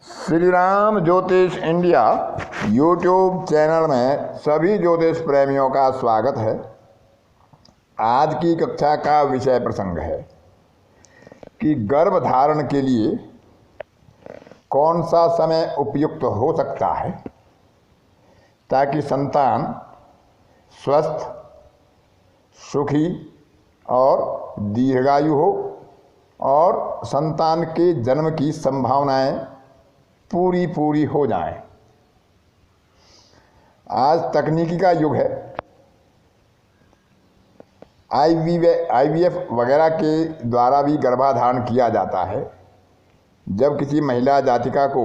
श्री राम ज्योतिष India YouTube channel में सभी ज्योतिष प्रेमियों का स्वागत है। आज की कक्षा का विषय प्रसंग है कि गर्भ धारण के लिए कौन सा समय उपयुक्त हो सकता है ताकि संतान स्वस्थ, सुखी और दीर्घायु हो और संतान के जन्म की संभावनाएं पूरी हो जाएं। आज तकनीकी का युग है। आईवीएफ वगैरह के द्वारा भी गर्भाधारण किया जाता है। जब किसी महिला जातिका को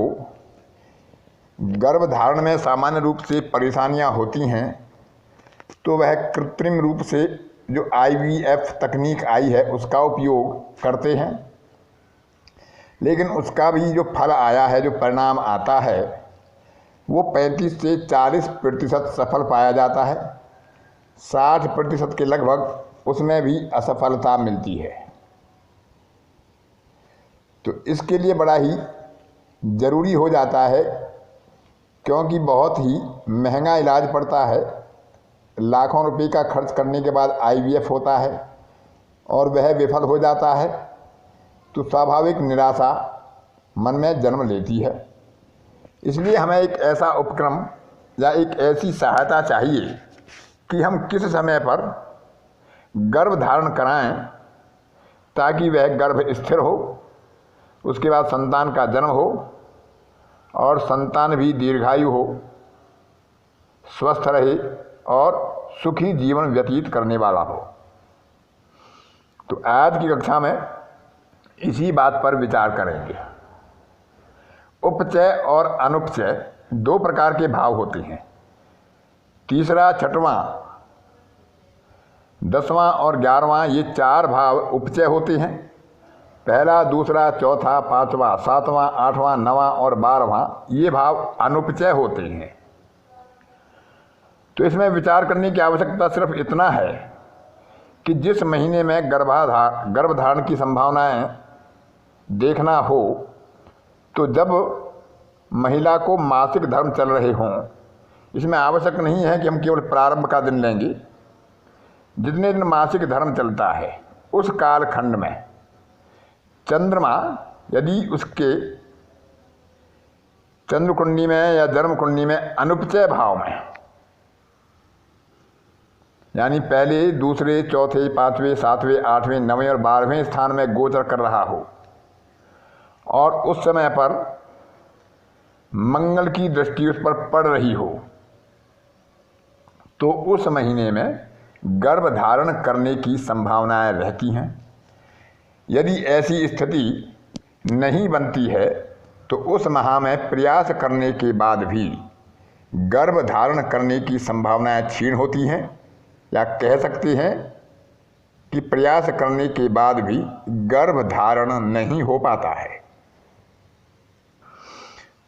गर्भधारण में सामान्य रूप से परेशानियां होती हैं तो वह कृत्रिम रूप से जो आईवीएफ तकनीक आई है उसका उपयोग करते हैं, लेकिन उसका भी जो फल आया है, जो परिणाम आता है, वो 35 से 40% सफल पाया जाता है। 60% के लगभग उसमें भी असफलता मिलती है। तो इसके लिए बड़ा ही ज़रूरी हो जाता है, क्योंकि बहुत ही महंगा इलाज पड़ता है। लाखों रुपए का खर्च करने के बाद आईवीएफ होता है और वह विफल हो जाता है तो स्वाभाविक निराशा मन में जन्म लेती है। इसलिए हमें एक ऐसा उपक्रम या एक ऐसी सहायता चाहिए कि हम किस समय पर गर्भ धारण कराएं ताकि वह गर्भ स्थिर हो, उसके बाद संतान का जन्म हो और संतान भी दीर्घायु हो, स्वस्थ रहे और सुखी जीवन व्यतीत करने वाला हो। तो आज की कक्षा में इसी बात पर विचार करेंगे। उपचय और अनुपचय दो प्रकार के भाव होते हैं। तीसरा, छठवां, 10वां और 11वां, ये 4 भाव उपचय होते हैं। पहला, दूसरा, चौथा, 5वां, 7वां, 8वां, 9वां और 12वां ये भाव अनुपचय होते हैं। तो इसमें विचार करने की आवश्यकता सिर्फ इतना है कि जिस महीने में गर्भधारण की संभावनाएं देखना हो, तो जब महिला को मासिक धर्म चल रहे हों, इसमें आवश्यक नहीं है कि हम केवल प्रारंभ का दिन लेंगे। जितने दिन मासिक धर्म चलता है उस कालखंड में चंद्रमा यदि उसके चंद्र कुंडली में या जन्म कुंडली में अनुपचय भाव में, यानी पहले, दूसरे, चौथे, 5वें, 7वें, 8वें, 9वें और 12वें स्थान में गोचर कर रहा हो और उस समय पर मंगल की दृष्टि उस पर पड़ रही हो, तो उस महीने में गर्भ धारण करने की संभावनाएं रहती हैं। यदि ऐसी स्थिति नहीं बनती है तो उस माह में प्रयास करने के बाद भी गर्भ धारण करने की संभावनाएं क्षीण होती हैं, या कह सकते हैं कि प्रयास करने के बाद भी गर्भ धारण नहीं हो पाता है।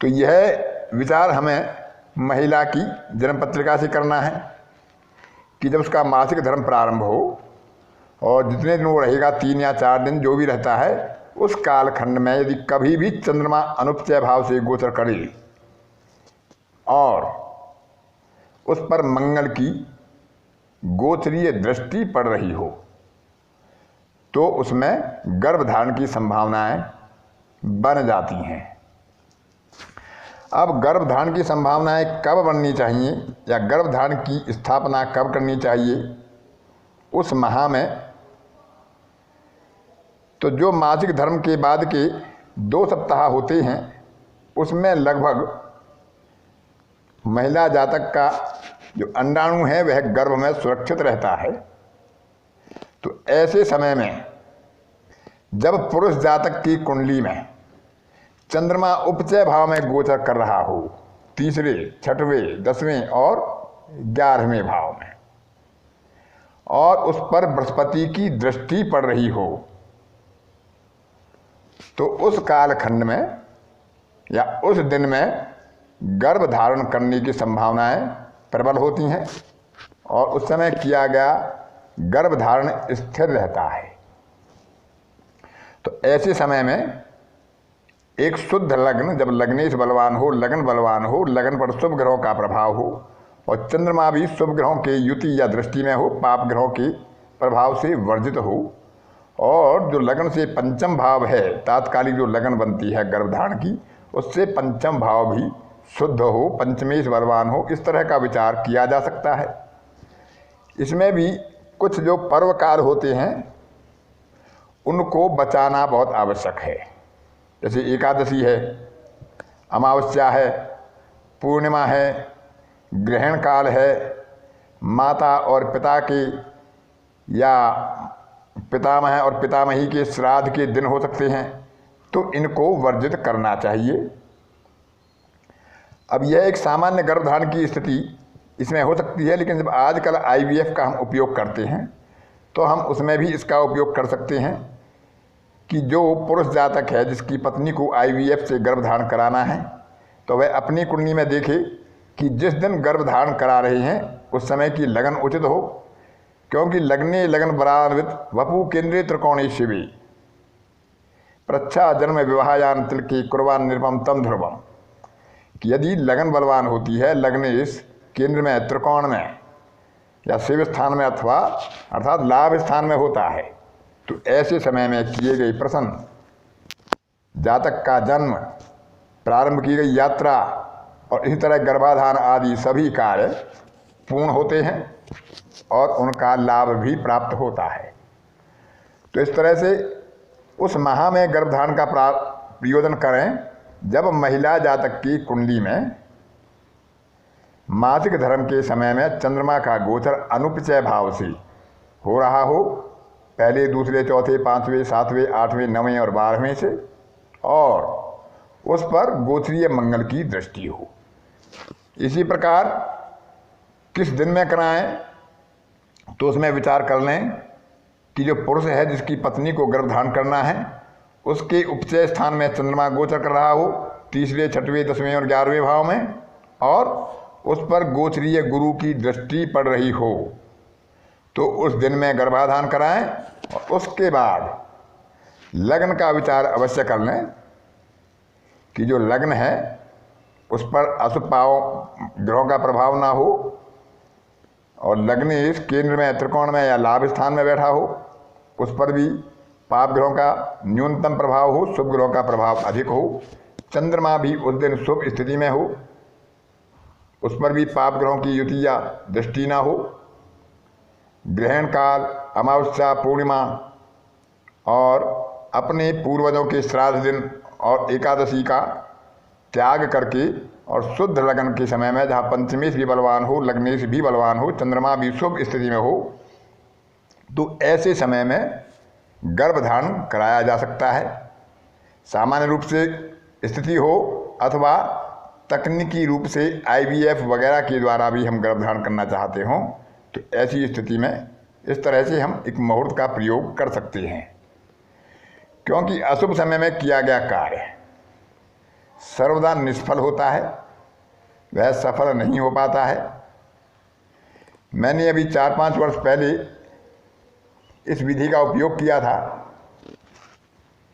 तो यह विचार हमें महिला की जन्म पत्रिका से करना है कि जब उसका मासिक धर्म प्रारंभ हो और जितने दिन वो रहेगा, 3 या 4 दिन जो भी रहता है, उस कालखंड में यदि कभी भी चंद्रमा अनुपचय भाव से गोचर करे और उस पर मंगल की गोचरीय दृष्टि पड़ रही हो, तो उसमें गर्भधारण की संभावनाएं बन जाती हैं। अब गर्भधारण की संभावनाएं कब बननी चाहिए या गर्भधारण की स्थापना कब करनी चाहिए उस माह में, तो जो मासिक धर्म के बाद के 2 सप्ताह होते हैं उसमें लगभग महिला जातक का जो अंडाणु है वह गर्भ में सुरक्षित रहता है। तो ऐसे समय में जब पुरुष जातक की कुंडली में चंद्रमा उपचय भाव में गोचर कर रहा हो, 3रे, 6वें, 10वें और 11वें भाव में, और उस पर बृहस्पति की दृष्टि पड़ रही हो, तो उस कालखंड में या उस दिन में गर्भ धारण करने की संभावनाएं प्रबल होती हैं और उस समय किया गया गर्भधारण स्थिर रहता है। तो ऐसे समय में एक शुद्ध लग्न जब लग्नेश बलवान हो, लगन बलवान हो, लगन पर शुभ ग्रहों का प्रभाव हो और चंद्रमा भी शुभ ग्रहों के युति या दृष्टि में हो, पाप ग्रहों के प्रभाव से वर्जित हो, और जो लगन से पंचम भाव है, तात्कालिक जो लगन बनती है गर्भधारण की, उससे पंचम भाव भी शुद्ध हो, पंचमेश बलवान हो, इस तरह का विचार किया जा सकता है। इसमें भी कुछ जो पर्व काल होते हैं उनको बचाना बहुत आवश्यक है। जैसे एकादशी है, अमावस्या है, पूर्णिमा है, ग्रहण काल है, माता और पिता के या पितामह और पितामही के श्राद्ध के दिन हो सकते हैं, तो इनको वर्जित करना चाहिए। अब यह एक सामान्य गर्भधारण की स्थिति इसमें हो सकती है, लेकिन जब आजकल IVF का हम उपयोग करते हैं तो हम उसमें भी इसका उपयोग कर सकते हैं कि जो पुरुष जातक है जिसकी पत्नी को IVF से गर्भधारण कराना है, तो वह अपनी कुंडली में देखे कि जिस दिन गर्भधारण करा रहे हैं उस समय की लगन उचित हो, क्योंकि लग्ने लगन बरान्वित वपु केंद्रीय त्रिकोणी शिवे प्रच्छा जन्म विवाहयान तिलके कुर्बान निरुपम तम ध्रुवम, कि यदि लगन बलवान होती है, लग्नेश केंद्र में, त्रिकोण में या शिव स्थान में अथवा अर्थात लाभ स्थान में होता है, तो ऐसे समय में किए गए प्रसन्न, जातक का जन्म, प्रारंभ की गई यात्रा और इसी तरह गर्भाधान आदि सभी कार्य पूर्ण होते हैं और उनका लाभ भी प्राप्त होता है। तो इस तरह से उस माह में गर्भधारण का प्रयोजन करें जब महिला जातक की कुंडली में मासिक धर्म के समय में चंद्रमा का गोचर अनुपचय भाव से हो रहा हो, पहले, दूसरे, चौथे, पाँचवें, सातवें, आठवें, नवें और 12वें से, और उस पर गोचरीय मंगल की दृष्टि हो। इसी प्रकार किस दिन में कराएं, तो उसमें विचार कर लें कि जो पुरुष है जिसकी पत्नी को गर्भधारण करना है उसके उपचय स्थान में चंद्रमा गोचर कर रहा हो, तीसरे, छठवें, 10वें और 11वें भाव में, और उस पर गोचरीय गुरु की दृष्टि पड़ रही हो, तो उस दिन में गर्भाधान कराएं। और उसके बाद लग्न का विचार अवश्य कर लें कि जो लग्न है उस पर अशुभ ग्रहों का प्रभाव ना हो, और लग्नेश केंद्र में, त्रिकोण में या लाभ स्थान में बैठा हो, उस पर भी पाप ग्रहों का न्यूनतम प्रभाव हो, शुभ ग्रहों का प्रभाव अधिक हो, चंद्रमा भी उस दिन शुभ स्थिति में हो, उस पर भी पाप ग्रहों की युति या दृष्टि ना हो, ग्रहण काल, अमावस्या, पूर्णिमा और अपने पूर्वजों के श्राद्ध दिन और एकादशी का त्याग करके और शुद्ध लगन के समय में जहाँ पंचमेश भी बलवान हो, लग्नेश भी बलवान हो, चंद्रमा भी शुभ स्थिति में हो, तो ऐसे समय में गर्भधारण कराया जा सकता है। सामान्य रूप से स्थिति हो अथवा तकनीकी रूप से IVF वगैरह के द्वारा भी हम गर्भधारण करना चाहते हों, तो ऐसी स्थिति में इस तरह से हम एक मुहूर्त का प्रयोग कर सकते हैं, क्योंकि अशुभ समय में किया गया कार्य सर्वदा निष्फल होता है, वह सफल नहीं हो पाता है। मैंने अभी 4-5 वर्ष पहले इस विधि का उपयोग किया था।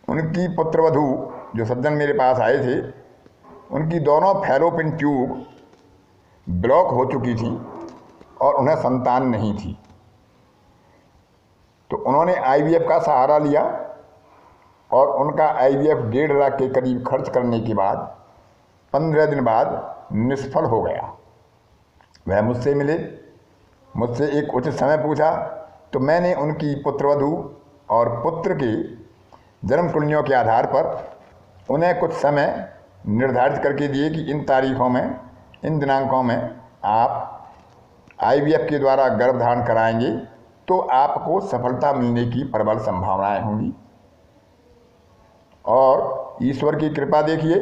उनकी पुत्रवधू जो सज्जन मेरे पास आए थे, उनकी दोनों फैलोपिन ट्यूब ब्लॉक हो चुकी थी और उन्हें संतान नहीं थी। तो उन्होंने IVF का सहारा लिया और उनका IVF 1.5 लाख के करीब खर्च करने के बाद 15 दिन बाद निष्फल हो गया। वह मुझसे मिले, मुझसे एक उचित समय पूछा, तो मैंने उनकी पुत्रवधू और पुत्र के जन्म कुंडलियों के आधार पर उन्हें कुछ समय निर्धारित करके दिए कि इन तारीखों में, इन दिनांकों में आप IVF के द्वारा गर्भधारण कराएंगे तो आपको सफलता मिलने की प्रबल संभावनाएं होंगी। और ईश्वर की कृपा देखिए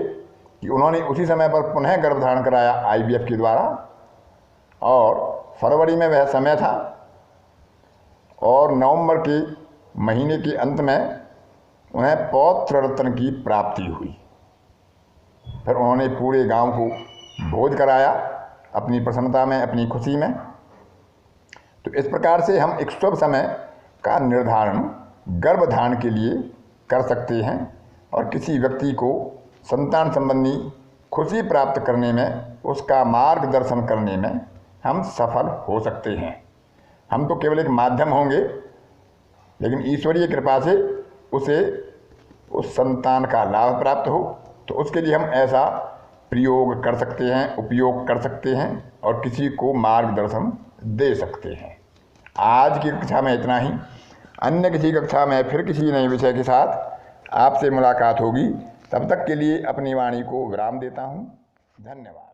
कि उन्होंने उसी समय पर पुनः गर्भधारण कराया IVF के द्वारा, और फरवरी में वह समय था और नवंबर के महीने के अंत में उन्हें पौत्र रत्न की प्राप्ति हुई। फिर उन्होंने पूरे गांव को भोज कराया अपनी प्रसन्नता में, अपनी खुशी में। तो इस प्रकार से हम एक शुभ समय का निर्धारण गर्भधारण के लिए कर सकते हैं और किसी व्यक्ति को संतान संबंधी खुशी प्राप्त करने में, उसका मार्गदर्शन करने में हम सफल हो सकते हैं। हम तो केवल एक माध्यम होंगे, लेकिन ईश्वरीय कृपा से उसे उस संतान का लाभ प्राप्त हो, तो उसके लिए हम ऐसा प्रयोग कर सकते हैं, उपयोग कर सकते हैं और किसी को मार्गदर्शन दे सकते हैं। आज की कक्षा में इतना ही। अन्य किसी कक्षा में फिर किसी नए विषय के साथ आपसे मुलाकात होगी। तब तक के लिए अपनी वाणी को विराम देता हूँ। धन्यवाद।